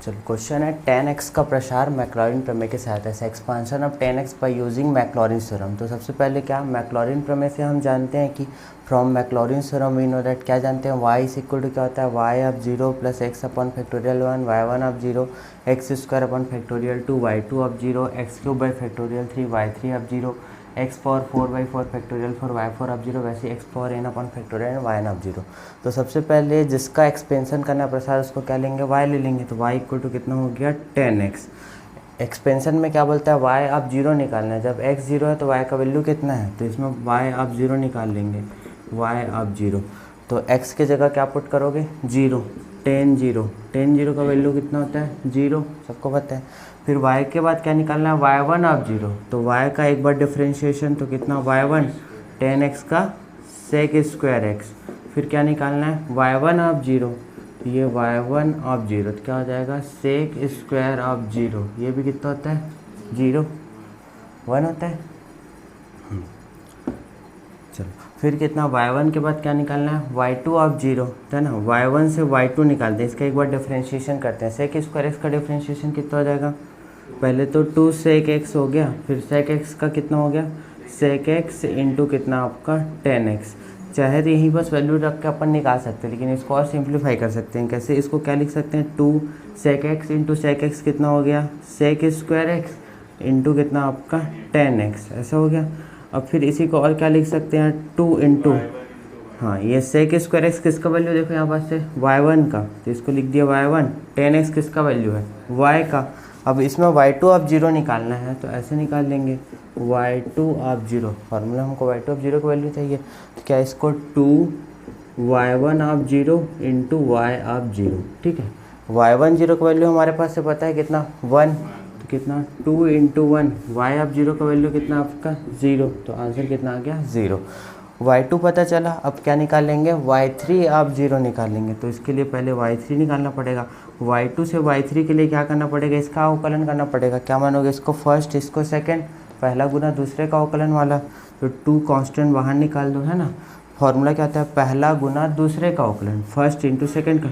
चलो क्वेश्चन है tan x का प्रसार मैक्लॉरिन प्रमेय की सहायता से, expansion of tan x by using Maclaurin theorem. तो सबसे पहले क्या मैक्लॉरिन प्रमेय से हम जानते हैं कि from Maclaurin theorem we know that क्या जानते हैं y इज इक्वल टू क्या होता है y of 0 plus x upon factorial 1 y1 of 0 x square upon factorial 2 y2 of 0 x cube by factorial 3 y3 of 0 x power 4/4 factorial 4 y4 of 0 वैसे x power n upon factorial y of 0। तो सबसे पहले जिसका expansion करना है प्रसार उसको क्या लेंगे y ले लेंगे। तो y इक्वल टू कितना हो गया 10x। एक्सपेंशन में क्या बोलता है y ऑफ 0 निकालना है। जब x 0 है तो y का वैल्यू कितना है, तो इसमें y ऑफ 0 निकाल लेंगे y ऑफ 0। तो x की जगह क्या पुट करोगे 0, 10 का वैल्यू कितना होता है 0, सबको पता है। फिर y के बाद क्या निकालना है y1 ऑफ 0। तो y का एक बार डिफ्रेंशिएशन तो कितना y1 10x का सेक स्क्वायर x। फिर क्या निकालना है y1 ऑफ 0, ये y1 ऑफ 0 तो क्या हो जाएगा सेक स्क्वायर ऑफ 0। ये भी कितना होता है 0, 1 होता है। चलो फिर कितना y1 के बाद क्या निकालना है y2 ऑफ 0, है ना। y1 से y2 निकालते हैं, इसका एक बार डिफ्रेंशिएशन करते हैं। सेक स्क्वायर x का डिफ्रेंशिएशन कितना हो जाएगा, पहले तो 2 सेक x हो गया, फिर सेक x का कितना हो गया सेक x इंटू कितना आपका 10x। चाहे तो यहीं बस वैल्यू रख के अपन निकाल सकते हैं, लेकिन इसको और सिंप्लीफाई कर सकते हैं। कैसे, इसको क्या लिख सकते हैं 2 सेक x इंटू सेक x कितना हो गया सेक स्क्वायर x इंटू कितना आपका 10x, ऐसा हो गया। अब फिर इसी को और क्या लिख सकते हैं 2 इंटू, हाँ ये सेक स्क्वायर x किसका वैल्यू देखो यहाँ पास से y1 का, तो इसको लिख दिया y1। 10x किसका वैल्यू है y का। अब इसमें y2 ऑफ 0 निकालना है तो ऐसे निकाल लेंगे y2 ऑफ 0, फार्मूला हमको y2 ऑफ 0 का वैल्यू चाहिए। तो क्या इसको 2 y1 of 0 into y of 0, ठीक है। y1 0 का वैल्यू हमारे पास से पता है कितना 1, तो कितना 2 इंटू 1, y ऑफ 0 का वैल्यू कितना आपका 0, तो आंसर कितना आ गया 0। y2 पता चला, अब क्या निकालेंगे y3 ऑफ 0 निकालेंगे। तो इसके लिए पहले y3 निकालना पड़ेगा। y2 से y3 के लिए क्या करना पड़ेगा, इसका अवकलन करना पड़ेगा। क्या मानोगे, इसको फर्स्ट इसको सेकंड, पहला गुना दूसरे का अवकलन वाला। तो 2 कांस्टेंट बाहर निकाल दो, है ना। फॉर्मूला क्या होता है पहला गुना दूसरे का अवकलन, फर्स्ट इंटू सेकेंड का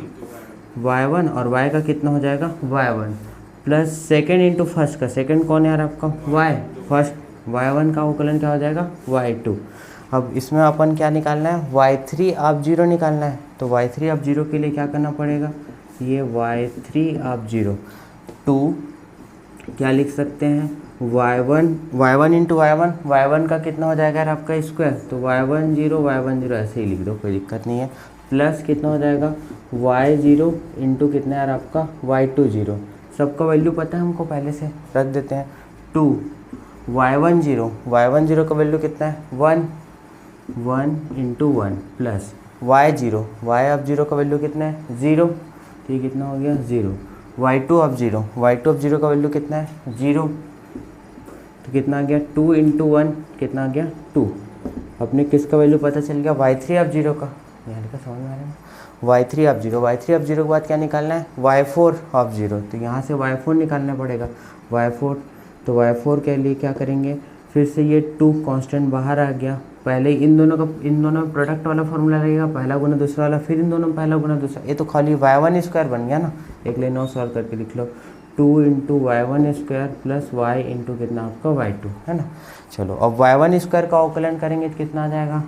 y1, और y का कितना हो जाएगा y1 plus second into first का, सेकेंड कौन है यार आपका y, फर्स्ट y1 का अवकलन क्या हो जाएगा y2। अब इसमें अपन क्या निकालना है y3 ऑफ 0 निकालना है। तो y3 ऑफ 0 के लिए क्या करना पड़ेगा, ये y3 ऑफ 0 2 क्या लिख सकते हैं y1 इंटू y1 का कितना हो जाएगा यार आपका स्क्वायर, तो y1 0 ऐसे ही लिख दो, कोई दिक्कत नहीं है। प्लस कितना हो जाएगा y0 इंटू कितना यार आपका y2 0, सबका वैल्यू पता है हमको, पहले से रख देते हैं। 2 y1 0 का वैल्यू कितना है 1 into 1 plus y0 y of 0 का वैल्यू कितना है 0, तो ये कितना हो गया 0। y2 ऑफ 0 का वैल्यू कितना है 0, तो कितना आ गया 2 इंटू 1 कितना आ गया 2। अपने किसका वैल्यू पता चल गया y3 ऑफ 0 का, यहाँ लिखा समझ में आ रहा है y3 ऑफ 0 के बाद क्या निकालना है y4 ऑफ 0। तो यहाँ से y4 निकालना पड़ेगा y4, तो y4 के लिए क्या करेंगे, फिर से ये 2 कांस्टेंट बाहर आ गया। पहले इन दोनों में प्रोडक्ट वाला फॉर्मूला लगेगा, पहला गुना दूसरा वाला, फिर इन दोनों में पहला गुना दूसरा। ये तो खाली y1 स्क्वायर बन गया ना, एक लाइन और सॉल्व करके लिख लो 2 into y1 square plus y into कितना आपका y2, है ना। चलो अब y1 स्क्वायर का अवकलन करेंगे तो कितना आ जाएगा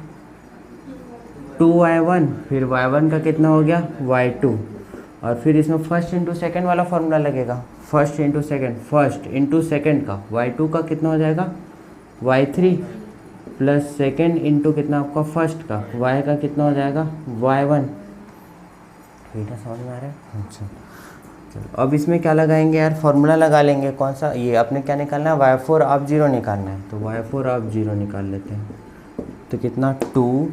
2y1, फिर y1 का कितना हो गया y2, और फिर इसमें फर्स्ट इंटू सेकेंड वाला फॉर्मूला लगेगा, फर्स्ट इंटू सेकेंड का y2 का कितना हो जाएगा y3 प्लस सेकेंड इंटू कितना आपका फर्स्ट का y का कितना हो जाएगा y1। बेटा समझ में आ रहा है, अच्छा। चलो अब इसमें क्या लगाएंगे यार, फॉर्मूला लगा लेंगे। कौन सा, ये अपने क्या निकालना है y4 ऑफ 0 निकालना है। तो y4 ऑफ 0 निकाल लेते हैं, तो कितना 2,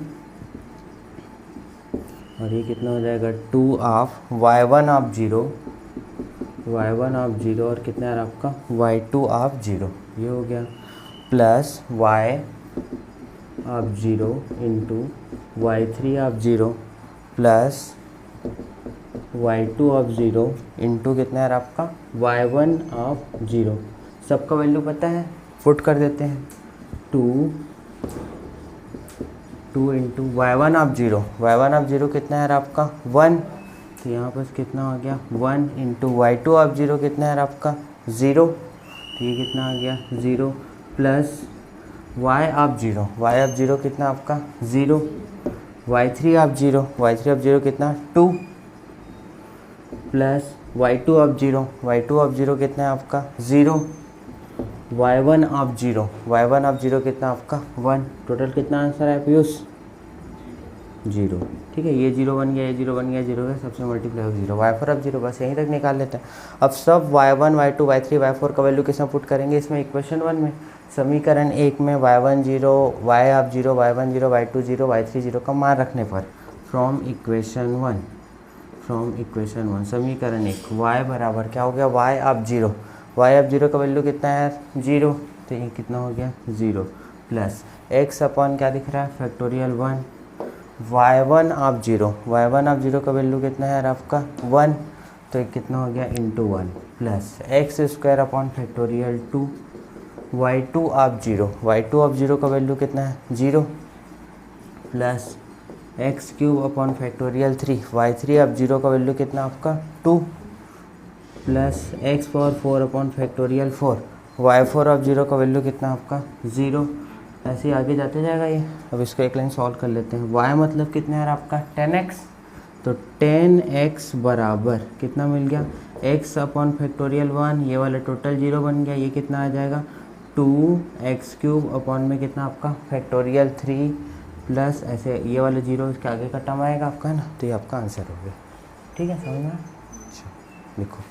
और ये कितना हो जाएगा 2 ऑफ y1 ऑफ 0 और कितना यार आपका y2 ऑफ 0, ये हो गया, plus y of 0 into y3 of 0 plus y2 of 0 into कितना यार आपका y1 ऑफ 0। सबका वैल्यू पता है, पुट कर देते हैं 2 इंटू y1 ऑफ 0 कितना है यार आपका 1, तो यहाँ पर कितना हो गया 1 इंटू y2 ऑफ 0 कितना है आपका 0, तो ये कितना आ गया 0 प्लस y ऑफ 0 कितना आपका 0, y3 ऑफ 0 कितना 2 प्लस y2 ऑफ 0 कितना है आपका 0, y1 ऑफ 0 कितना आपका 1, टोटल कितना आंसर है पीयूष 0। ठीक है, ये 0 बन गया, ये 0 बन गया, 0 का सबसे मल्टीप्लाई हो 0, y4 ऑफ 0 बस यहीं तक निकाल लेते हैं। अब सब y1 y2 y3 y4 का वैल्यू किसमें पुट करेंगे, इसमें इक्वेशन 1 में, समीकरण 1 में y1 0 y of 0 y1 0 y2 0 y3 0 का मान रखने पर फ्रॉम इक्वेशन 1 समीकरण 1 y बराबर क्या हो गया y ऑफ 0 का वैल्यू कितना है 0, तो ये कितना हो गया 0 प्लस x अपॉन क्या दिख रहा है फैक्टोरियल 1, y1 ऑफ 0 का वैल्यू कितना है आपका 1, तो ये कितना हो गया into 1 plus x square upon factorial 2, y2 of 0 का वैल्यू कितना है 0 plus x cube upon factorial 3, y3 of 0 का वैल्यू कितना आपका 2 plus x power 4 upon factorial 4, y4 of 0 का वैल्यू कितना आपका 0, ऐसे ही आगे जाते जाएगा ये। अब इसको एक लाइन सॉल्व कर लेते हैं, y मतलब कितना है आपका 10x, तो 10x बराबर कितना मिल गया x अपॉन फैक्टोरियल 1, ये वाला टोटल 0 बन गया, ये कितना आ जाएगा 2x क्यूब अपॉन में कितना आपका फैक्टोरियल 3 प्लस ऐसे ये वाला 0 इसके आगे का टर्म आएगा आपका ना, तो ये आपका आंसर हो गया। ठीक है, समझ में? अच्छा लिखो।